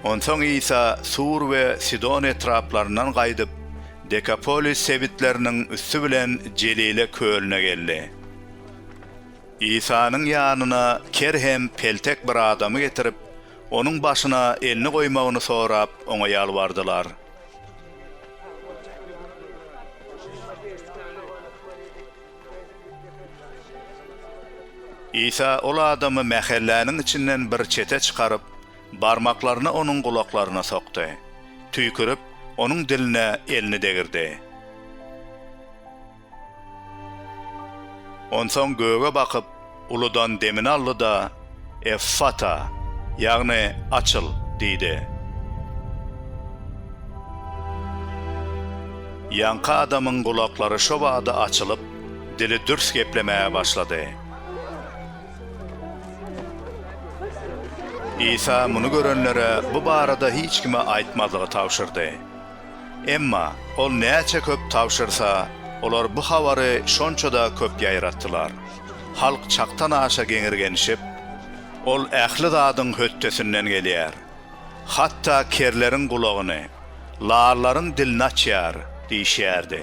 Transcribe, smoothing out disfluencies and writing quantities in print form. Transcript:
Onsoň İsa Sur we Sidon etraplaryndan gaýdyp Dekapolis sebitlerinin üstü bilen Celile kölüne geldi. İsa'nın ýanyna kerhem peltek bir adamy getirip, onun başına elini koymagyny sorap oňa ýalbardylar. İsa ol adamy mähelläniň içinden bir çete çykaryp, barmaklaryny onun gulaklaryna sokdy. Tüýkürip, onun diline elini degirdi. Onsoň göge bakyp, uludan demini aldy da Effata, ýagny açyl diýdi. Ýanky adamyň gulaklary şo wagda açylyp, dili dürs geplemäge başlady. İsa muny görenlere bu barada hiç kime aýtmadygy tawşyrdy. Emma ol näçe köp tawşyrsa, olar bu habary şonçada köp ýaýratdylar. Halk çaktan aşa geňirgenişip, ol ähli zadyň höttesinden gelýär. Hatta kerlerin gulagyny, laarlaryň dilini açýar diýişýärdi.